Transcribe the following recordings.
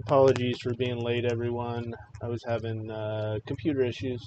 Apologies for being late, everyone. I was having computer issues.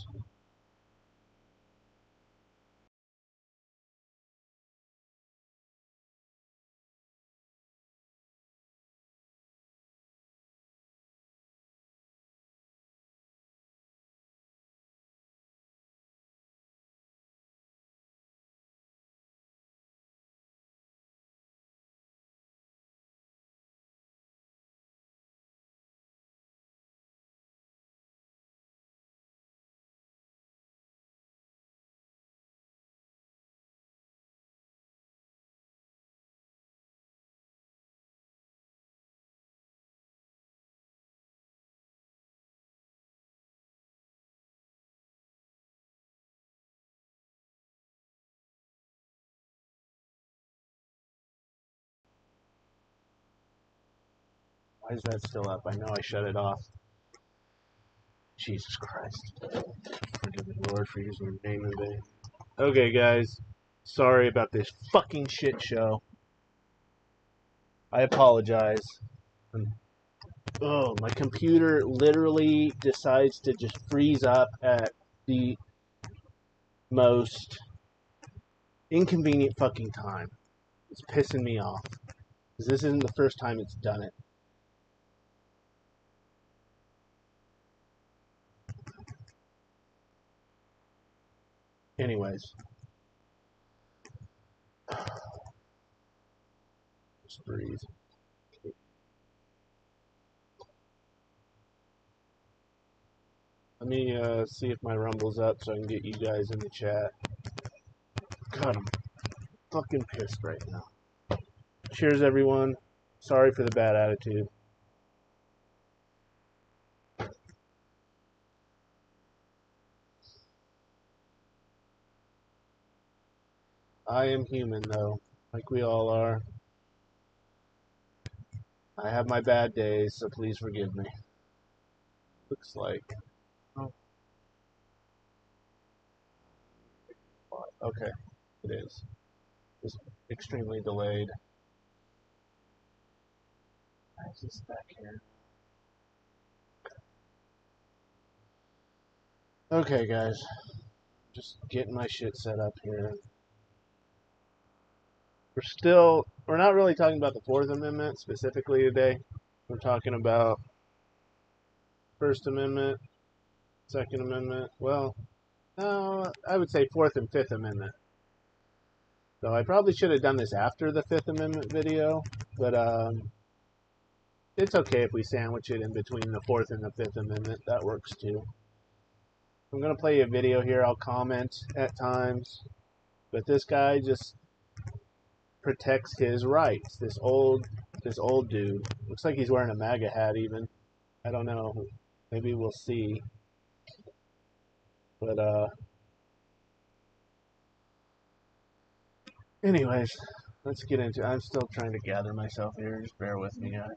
Why is that still up? I know I shut it off. Jesus Christ. Forgive me, Lord, for using your name in vain. Okay, guys. Sorry about this fucking shit show. I apologize. Oh, my computer literally decides to just freeze up at the most inconvenient fucking time. It's pissing me off. Because this isn't the first time it's done it. Anyways. Just breathe. Let me see if my Rumble's up so I can get you guys in the chat. God, I'm fucking pissed right now. Cheers, everyone. Sorry for the bad attitude. I am human, though, like we all are. I have my bad days, so please forgive me. Looks like... Oh. Okay, it is. It's extremely delayed. Why is this back here? Okay, guys. Just getting my shit set up here. We're not really talking about the Fourth Amendment specifically today. We're talking about First Amendment, Second Amendment. Well, no, I would say Fourth and Fifth Amendment. So I probably should have done this after the Fifth Amendment video, but it's okay if we sandwich it in between the Fourth and the Fifth Amendment. That works too. I'm going to play a video here. I'll comment at times, but this guy just protects his rights. This old dude. Looks like he's wearing a MAGA hat even. I don't know. Maybe we'll see. But anyways, let's get into it. I'm still trying to gather myself here. Just bear with me, guys.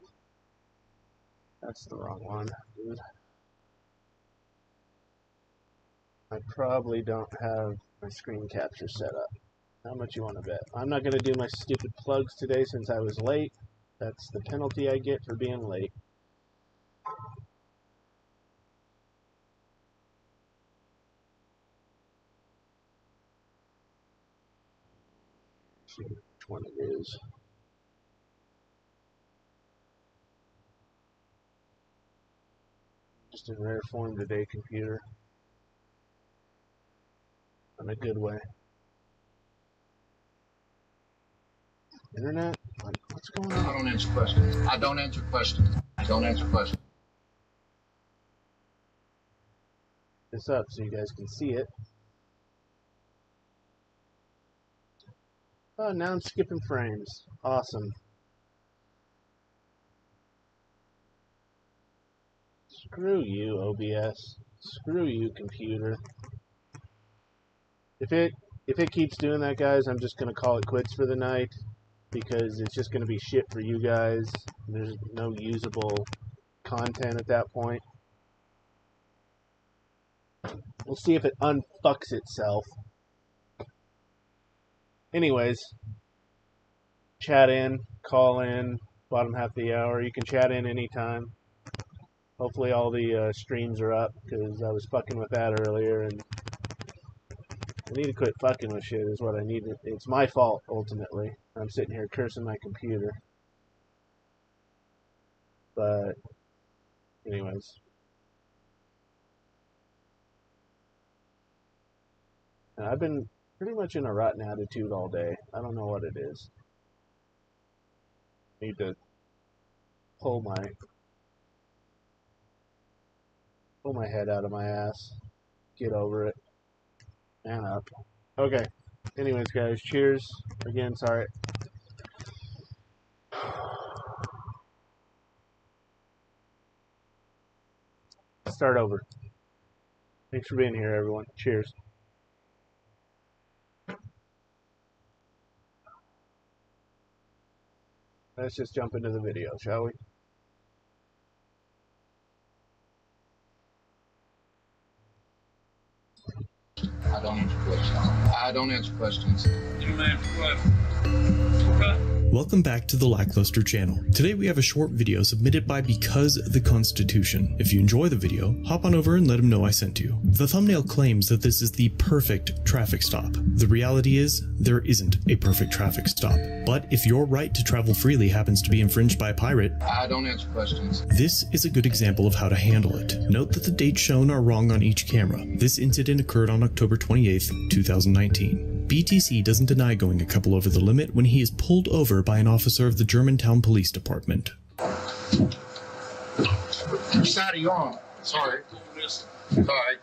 That's the wrong one, dude. I probably don't have my screen capture set up. How much you want to bet? I'm not going to do my stupid plugs today since I was late. That's the penalty I get for being late. Let's see which one it is. Just in rare form today, computer. In a good way. Internet? What's going on? I don't answer questions. I don't answer questions. I don't answer questions. This up so you guys can see it. Oh, now I'm skipping frames. Awesome. Screw you, OBS. Screw you, computer. If it keeps doing that, guys, I'm just gonna call it quits for the night because it's just gonna be shit for you guys. There's no usable content at that point. We'll see if it unfucks itself. Anyways, chat in, call in, bottom half of the hour. You can chat in anytime. Hopefully all the streams are up, because I was fucking with that earlier, and I need to quit fucking with shit is what I need. It's my fault, ultimately. I'm sitting here cursing my computer. But, anyways. I've been pretty much in a rotten attitude all day. I don't know what it is. Need to pull my head out of my ass. Get over it. Man up. Okay. Anyways, guys, cheers. Again, sorry. Start over. Thanks for being here, everyone. Cheers. Let's just jump into the video, shall we? I don't answer questions. I don't answer questions. You don't answer questions. Okay. Welcome back to the Lackluster channel. Today we have a short video submitted by Because the Constitution. If you enjoy the video, hop on over and let him know I sent you. The thumbnail claims that this is the perfect traffic stop. The reality is, there isn't a perfect traffic stop. But if your right to travel freely happens to be infringed by a pirate, I don't answer questions. this is a good example of how to handle it. Note that the dates shown are wrong on each camera. This incident occurred on October 28th, 2019. BTC doesn't deny going a couple over the limit when he is pulled over by an officer of the Germantown Police Department. Which side are you on? Sorry. Alright.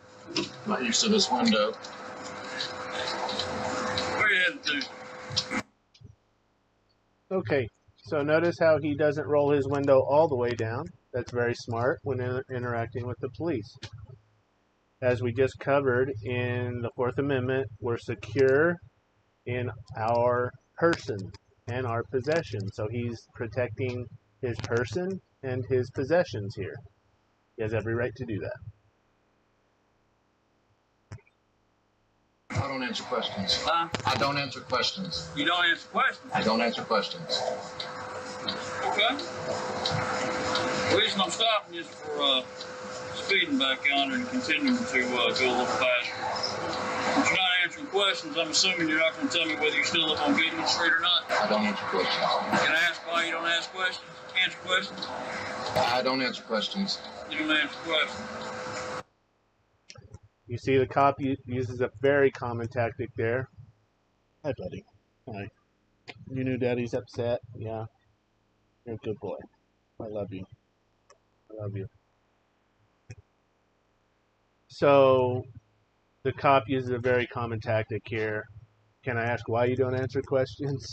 Not used to this window. Where you heading to? Okay, so notice how he doesn't roll his window all the way down. That's very smart when interacting with the police. As we just covered in the Fourth Amendment, we're secure in our person and our possession. So he's protecting his person and his possessions here. He has every right to do that. I don't answer questions. Huh? I don't answer questions. You don't answer questions. I don't answer questions. Okay. The reason I'm stopping is for speeding back yonder and continuing to go a little faster. If you're not answering questions, I'm assuming you're not going to tell me whether you still live on Gideon Street or not. I don't answer questions. Can I ask why you don't ask questions? Answer questions? I don't answer questions. You don't answer questions. You see the cop uses a very common tactic there. Hi, buddy. Hi. You knew Daddy's upset? Yeah. You're a good boy. I love you. I love you. So, the cop uses a very common tactic here. Can I ask why you don't answer questions?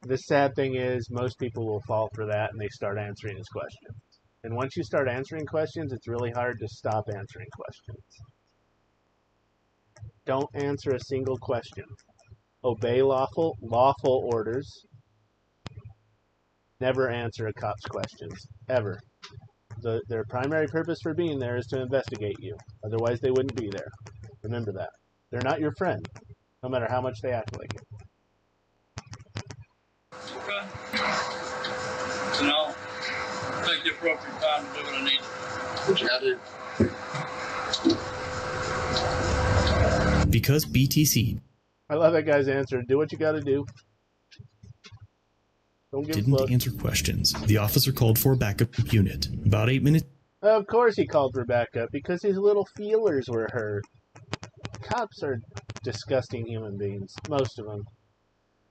The sad thing is, most people will fall for that and they start answering his questions. And once you start answering questions, it's really hard to stop answering questions. Don't answer a single question. Obey lawful orders. Never answer a cop's questions, ever. Their primary purpose for being there is to investigate you. Otherwise, they wouldn't be there. Remember that. They're not your friend, no matter how much they act like it. Okay. So now, take the appropriate time to do what I need. What you gotta do? Because BTC I love that guy's answer. Do what you gotta do. Don't give a didn't fuck. answer questions, the officer called for a backup unit. About 8 minutes Of course he called for backup, because his little feelers were hurt. Cops are disgusting human beings. Most of them.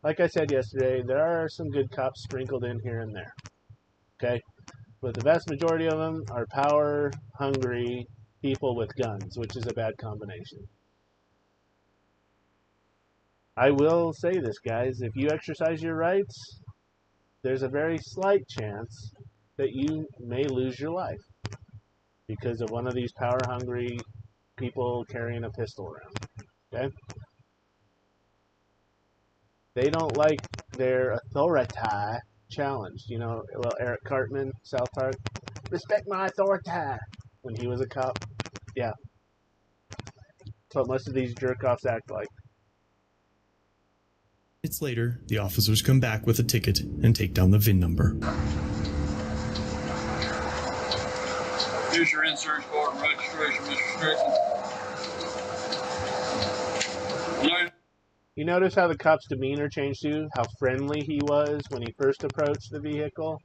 Like I said yesterday, there are some good cops sprinkled in here and there. Okay? But the vast majority of them are power-hungry people with guns, which is a bad combination. I will say this, guys. If you exercise your rights, there's a very slight chance that you may lose your life because of one of these power-hungry people carrying a pistol around. Okay? They don't like their authority challenged. You know, well, Eric Cartman, South Park, respect my authority when he was a cop. Yeah. That's what most of these jerk-offs act like. later, the officers come back with a ticket and take down the VIN number. Here's your insurance card and registration, Mr. Strickland. You notice how the cop's demeanor changed too? How friendly he was when he first approached the vehicle?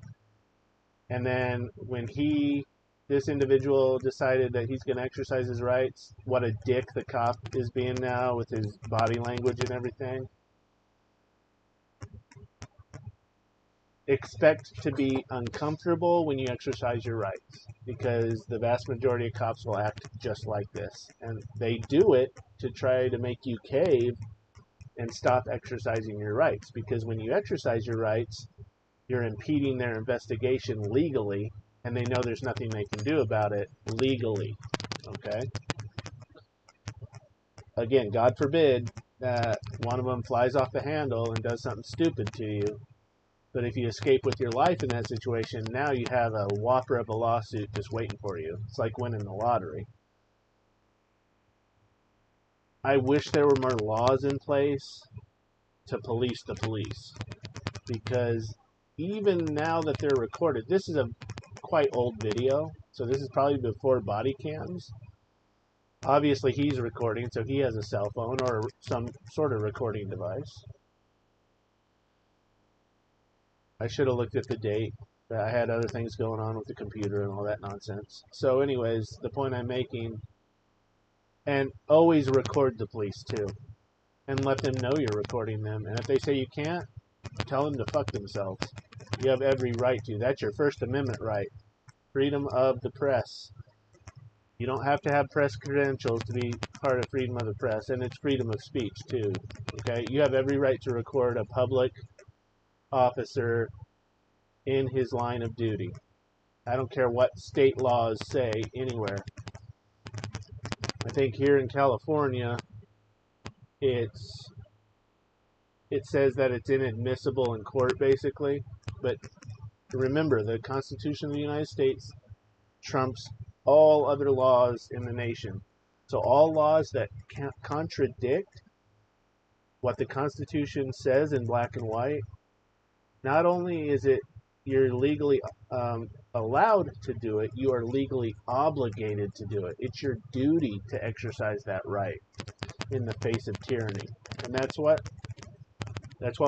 And then when this individual decided that he's going to exercise his rights, what a dick the cop is being now with his body language and everything. Expect to be uncomfortable when you exercise your rights, because the vast majority of cops will act just like this. And they do it to try to make you cave and stop exercising your rights, because when you exercise your rights, you're impeding their investigation legally, and they know there's nothing they can do about it legally. Okay? Again, God forbid that one of them flies off the handle and does something stupid to you. But if you escape with your life in that situation, now you have a whopper of a lawsuit just waiting for you. It's like winning the lottery. I wish there were more laws in place to police the police. Because even now that they're recorded, this is a quite old video, so this is probably before body cams. Obviously he's recording, so he has a cell phone or some sort of recording device. I should have looked at the date. I had other things going on with the computer and all that nonsense. So anyways, the point I'm making, and always record the police too, and let them know you're recording them. And if they say you can't, tell them to fuck themselves. You have every right to. That's your First Amendment right. Freedom of the press. You don't have to have press credentials to be part of freedom of the press, and it's freedom of speech too. Okay, you have every right to record a public officer in his line of duty. I don't care what state laws say anywhere. I think here in California, it says that it's inadmissible in court, basically. But remember, the Constitution of the United States trumps all other laws in the nation. So all laws that contradict what the Constitution says in black and white, not only is it you're legally allowed to do it, you are legally obligated to do it. It's your duty to exercise that right in the face of tyranny. And that's what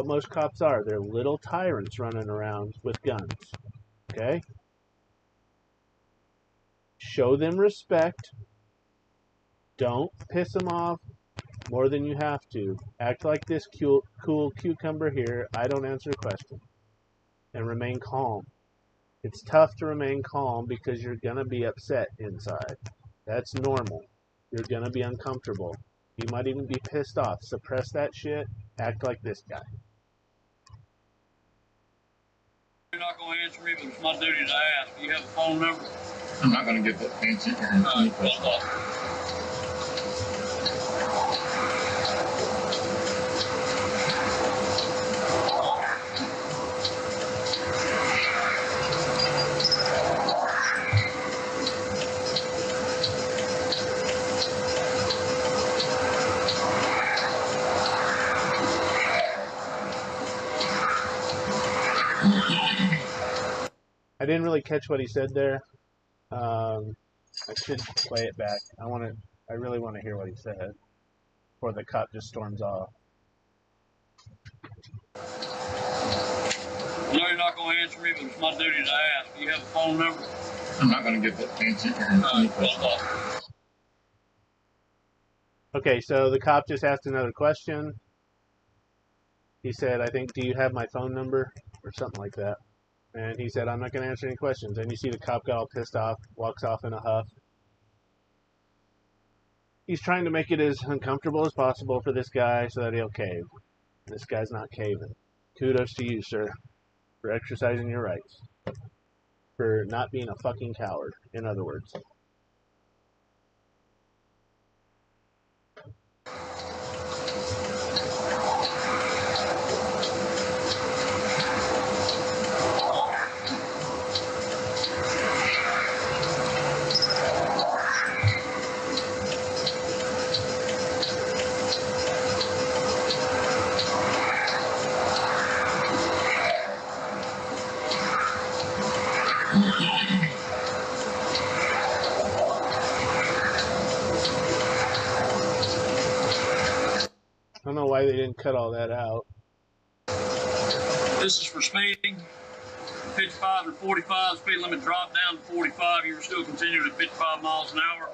most cops are. They're little tyrants running around with guns. Okay? Show them respect. Don't piss them off more than you have to. Act like this cool cucumber here. I don't answer a question. And remain calm. It's tough to remain calm because you're going to be upset inside. That's normal. You're going to be uncomfortable. You might even be pissed off. Suppress that shit. Act like this guy. You're not going to answer me, but it's my duty to ask. Do you have a phone number? I'm not going to get that fancy. I didn't really catch what he said there. I should play it back. I really want to hear what he said before the cop just storms off. I know you're not going to answer me, but it's my duty to ask. Do you have a phone number? I'm not going to get that fancy. Okay, so the cop just asked another question. He said, I think, do you have my phone number? Or something like that. And he said, I'm not going to answer any questions. And you see the cop got all pissed off, walks off in a huff. He's trying to make it as uncomfortable as possible for this guy so that he'll cave. This guy's not caving. Kudos to you, sir, for exercising your rights. For not being a fucking coward, in other words. don't know why they didn't cut all that out. This is for speeding. 55 to 45, speed limit dropped down to 45. You were still continuing at 55 miles an hour.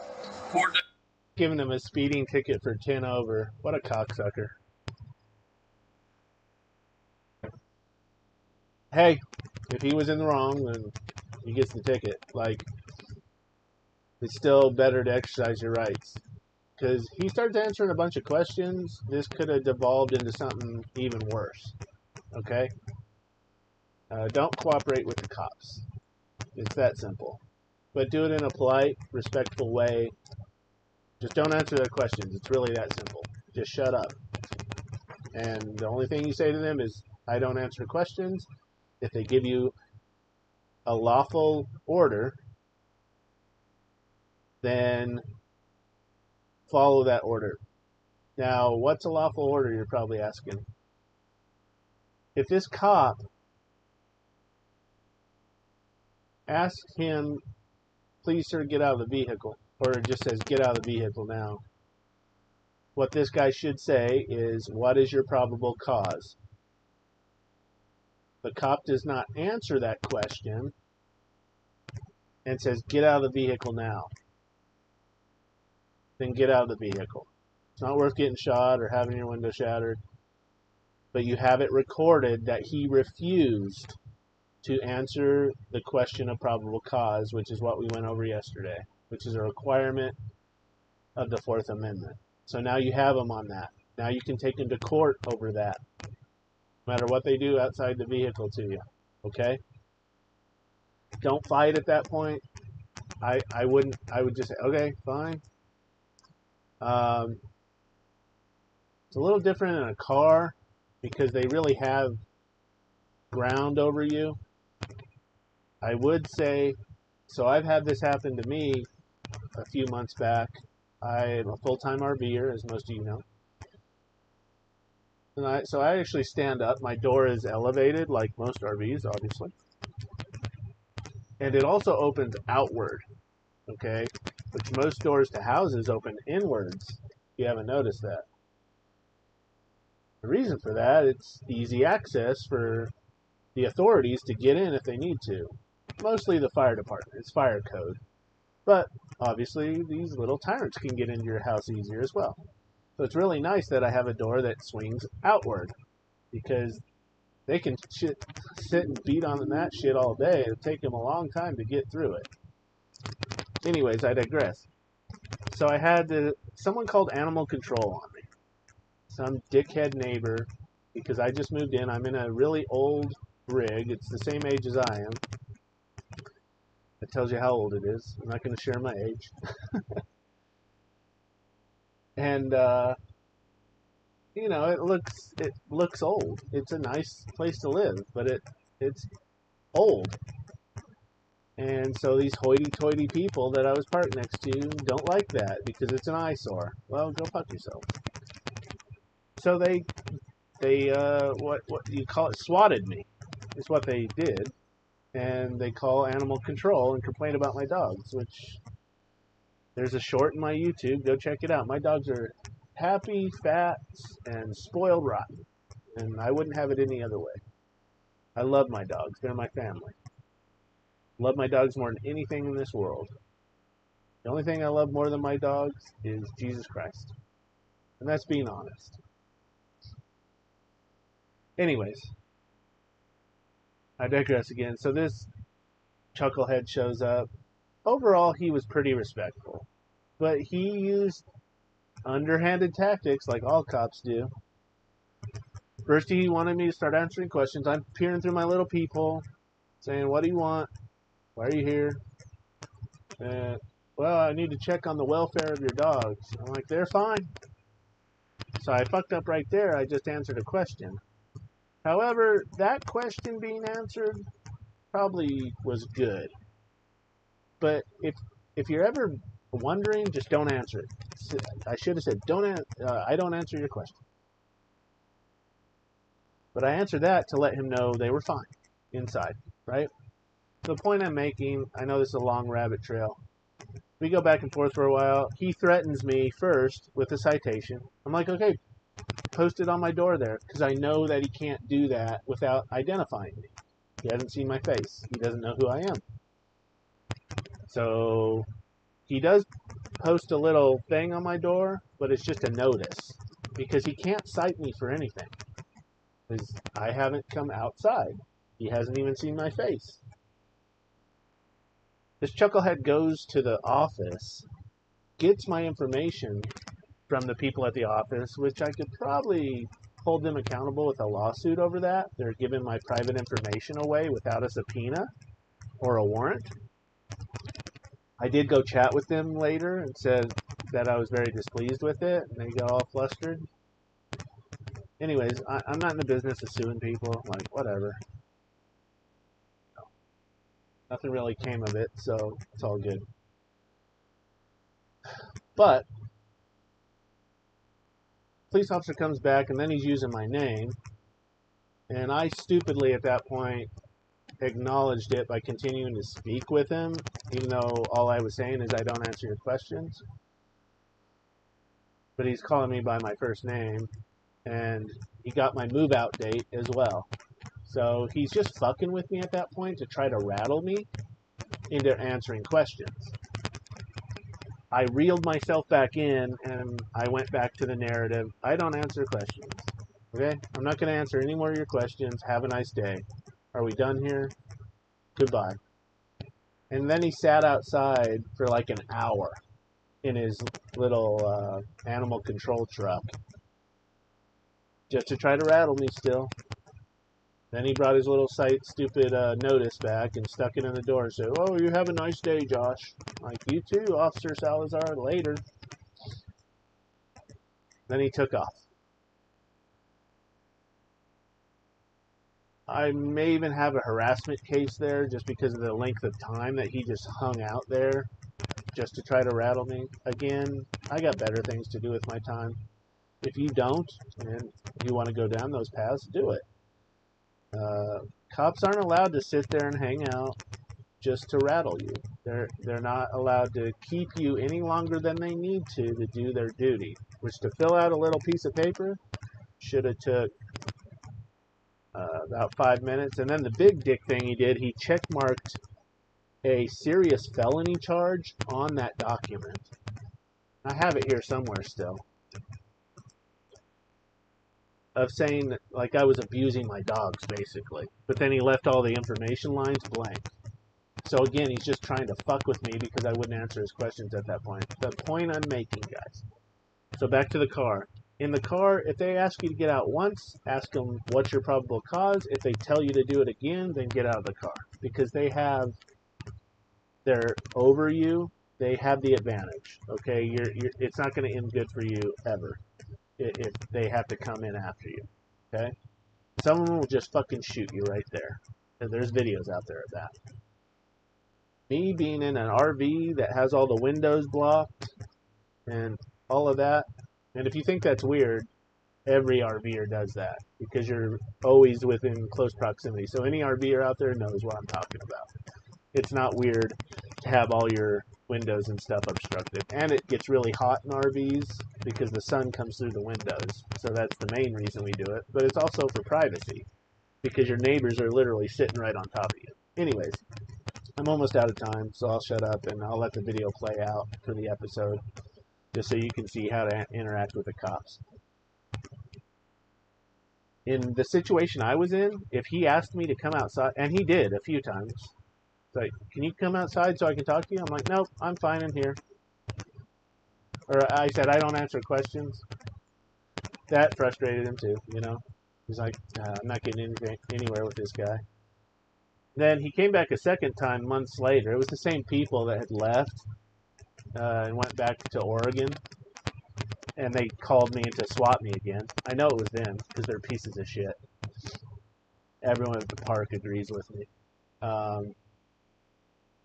Giving them a speeding ticket for 10 over. What a cocksucker. Hey, if he was in the wrong, then he gets the ticket. Like, it's still better to exercise your rights. Because he starts answering a bunch of questions, this could have devolved into something even worse. Okay? Don't cooperate with the cops. It's that simple. But do it in a polite, respectful way. Just don't answer their questions. It's really that simple. Just shut up. And the only thing you say to them is, I don't answer questions. If they give you a lawful order, then follow that order. Now, what's a lawful order, you're probably asking? If this cop asks him, please sir, get out of the vehicle, or it just says, get out of the vehicle now, what this guy should say is, what is your probable cause? The cop does not answer that question and says, get out of the vehicle now. Then get out of the vehicle. It's not worth getting shot or having your window shattered. But you have it recorded that he refused to answer the question of probable cause, which is what we went over yesterday, which is a requirement of the Fourth Amendment. So now you have him on that. Now you can take him to court over that, no matter what they do outside the vehicle to you. Okay? Don't fight at that point. I would just say, okay, fine. It's a little different in a car because they really have ground over you. I would say, so I've had this happen to me a few months back. I'm a full-time RVer, as most of you know. And so I actually stand up. My door is elevated, like most RVs, obviously. And it also opens outward, okay? Which most doors to houses open inwards, if you haven't noticed that. The reason for that, it's easy access for the authorities to get in if they need to. Mostly the fire department. It's fire code. But obviously these little tyrants can get into your house easier as well. So it's really nice that I have a door that swings outward, because they can sit and beat on that shit all day. It'll take them a long time to get through it. Anyways, I digress. So I had someone called animal control on me. Some dickhead neighbor, because I just moved in. I'm in a really old rig. It's the same age as I am. It tells you how old it is. I'm not going to share my age. And you know, it looks old. It's a nice place to live, but it's old. And so these hoity-toity people that I was parked next to don't like that because it's an eyesore. Well, go fuck yourself. So they what you call it, swatted me, is what they did. And they call animal control and complain about my dogs, which there's a short in my YouTube. Go check it out. My dogs are happy, fat, and spoiled rotten. And I wouldn't have it any other way. I love my dogs. They're my family. Love my dogs more than anything in this world. The only thing I love more than my dogs is Jesus Christ. And that's being honest. Anyways, I digress again. So this chucklehead shows up. Overall, he was pretty respectful. But he used underhanded tactics like all cops do. First, he wanted me to start answering questions. I'm peering through my little peephole, saying, what do you want? Why are you here? Well, I need to check on the welfare of your dogs. I'm like, they're fine. So I fucked up right there. I just answered a question. However, that question being answered probably was good. But if you're ever wondering, just don't answer it. I should have said, I don't answer your question. But I answered that to let him know they were fine inside, right? The point I'm making, I know this is a long rabbit trail. We go back and forth for a while. He threatens me first with a citation. I'm like, okay, posted on my door there because I know that he can't do that without identifying me. He hasn't seen my face. He doesn't know who I am. So he does post a little thing on my door, but it's just a notice because he can't cite me for anything because I haven't come outside. He hasn't even seen my face. This chucklehead goes to the office, gets my information from the people at the office, which I could probably hold them accountable with a lawsuit over that. They're giving my private information away without a subpoena or a warrant. I did go chat with them later and said that I was very displeased with it, and they got all flustered. Anyways, I'm not in the business of suing people. Like, whatever. Nothing really came of it, so it's all good. But police officer comes back, and then he's using my name, and I stupidly at that point acknowledged it by continuing to speak with him, even though all I was saying is I don't answer your questions. But he's calling me by my first name, and he got my move out date as well. So he's just fucking with me at that point to try to rattle me into answering questions. I reeled myself back in, and I went back to the narrative. I don't answer questions. Okay? I'm not going to answer any more of your questions. Have a nice day. Are we done here? Goodbye. And then he sat outside for like an hour in his little animal control truck just to try to rattle me still. Then he brought his little stupid notice back and stuck it in the door and said, "Oh, you have a nice day, Josh." Like, "You too, Officer Salazar, later." Then he took off. I may even have a harassment case there just because of the length of time that he just hung out there just to try to rattle me. Again, I got better things to do with my time. If you don't, and you want to go down those paths, do it. Cops aren't allowed to sit there and hang out just to rattle you. They're not allowed to keep you any longer than they need to do their duty, which to fill out a little piece of paper should have took about 5 minutes. And then the big dick thing he did, he checkmarked a serious felony charge on that document. I have it here somewhere still. Of saying that, like, I was abusing my dogs, basically. But then he left all the information lines blank. So again, he's just trying to fuck with me because I wouldn't answer his questions at that point. The point I'm making, guys. So back to the car. In the car, if they ask you to get out once, ask them what's your probable cause. If they tell you to do it again, then get out of the car. Because they're over you. They have the advantage. Okay, it's not going to end good for you ever if they have to come in after you. Okay, someone will just fucking shoot you right there. And there's videos out there of that. Me being in an RV that has all the windows blocked and all of that. And if you think that's weird, every RVer does that because you're always within close proximity. So any RVer out there knows what I'm talking about. It's not weird to have all your windows and stuff obstructed. And it gets really hot in RVs because the sun comes through the windows. So that's the main reason we do it. But it's also for privacy because your neighbors are literally sitting right on top of you. Anyways, I'm almost out of time, so I'll shut up and I'll let the video play out for the episode just so you can see how to interact with the cops. In the situation I was in, if he asked me to come outside, and he did a few times, like, "Can you come outside so I can talk to you?" I'm like, "Nope, I'm fine in here." Or I said, "I don't answer questions." That frustrated him too, you know. He's like, "I'm not getting anywhere with this guy." Then he came back a second time months later. It was the same people that had left and went back to Oregon. And they called me to swap me again. I know it was them because they're pieces of shit. Everyone at the park agrees with me.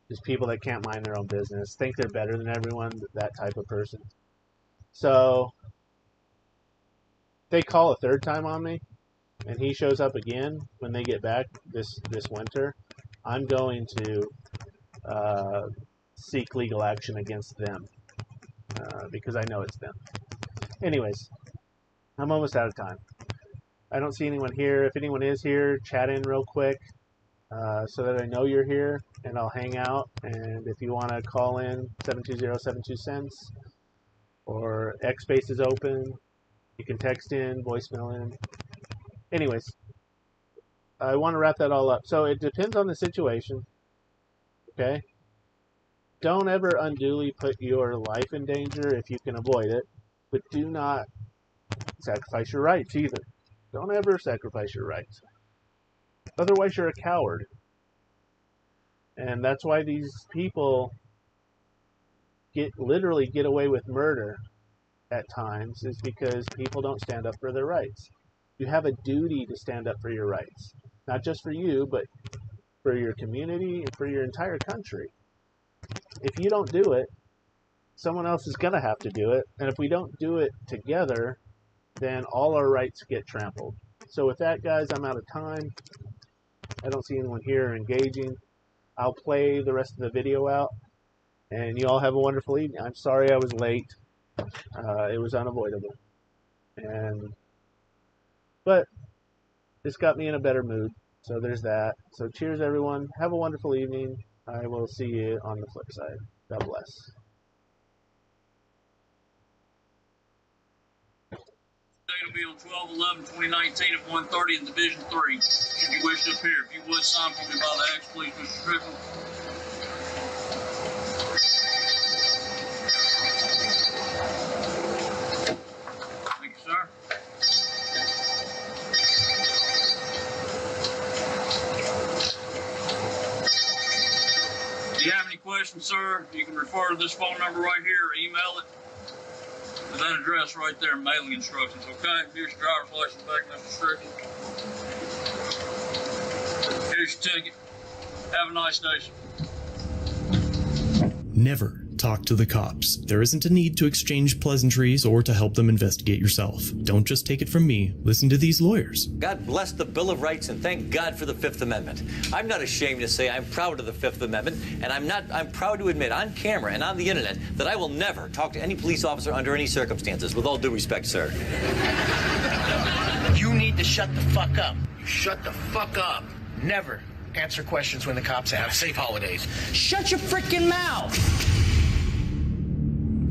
There's people that can't mind their own business, think they're better than everyone, that type of person. So they call a third time on me, and he shows up again when they get back this winter. I'm going to seek legal action against them because I know it's them. Anyways, I'm almost out of time. I don't see anyone here. If anyone is here, chat in real quick so that I know you're here, and I'll hang out. And if you want to call in, 720-72-CENTS, or X space is open. You can text in, voicemail in. Anyways, I want to wrap that all up. So it depends on the situation, okay? Don't ever unduly put your life in danger if you can avoid it, but do not sacrifice your rights either. Don't ever sacrifice your rights. Otherwise, you're a coward. And that's why these people literally get away with murder at times, is because people don't stand up for their rights. You have a duty to stand up for your rights. Not just for you, but for your community and for your entire country. If you don't do it, someone else is going to have to do it. And if we don't do it together, then all our rights get trampled. So with that, guys, I'm out of time. I don't see anyone here engaging. I'll play the rest of the video out. And you all have a wonderful evening. I'm sorry I was late. It was unavoidable. But this got me in a better mood. So there's that. So cheers, everyone. Have a wonderful evening. I will see you on the flip side. God bless. It'll be on 12/11/2019 at 1:30 in Division 3. Should you wish to appear, if you would sign for me by the X, please, Mr. Strickland. Thank you, sir. If you have any questions, sir, you can refer to this phone number right here or email it. That address right there, mailing instructions, okay? Here's your driver's license back, Mr. Strickland. Here's your ticket. Have a nice day, sir. Never talk to the cops. There isn't a need to exchange pleasantries or to help them investigate yourself. Don't just take it from me. Listen to these lawyers. God bless the Bill of Rights and thank God for the Fifth Amendment. I'm not ashamed to say I'm proud of the Fifth Amendment, and I'm proud to admit on camera and on the internet that I will never talk to any police officer under any circumstances, with all due respect, sir. You need to shut the fuck up. You shut the fuck up. Never answer questions when the cops ask. Safe holidays. Shut your freaking mouth.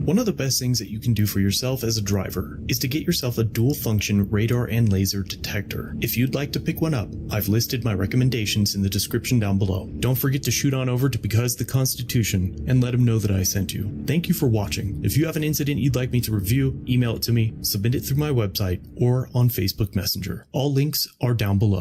One of the best things that you can do for yourself as a driver is to get yourself a dual function radar and laser detector. If you'd like to pick one up, I've listed my recommendations in the description down below. Don't forget to shoot on over to Because the Constitution and let them know that I sent you. Thank you for watching. If you have an incident you'd like me to review, email it to me, submit it through my website, or on Facebook Messenger. All links are down below.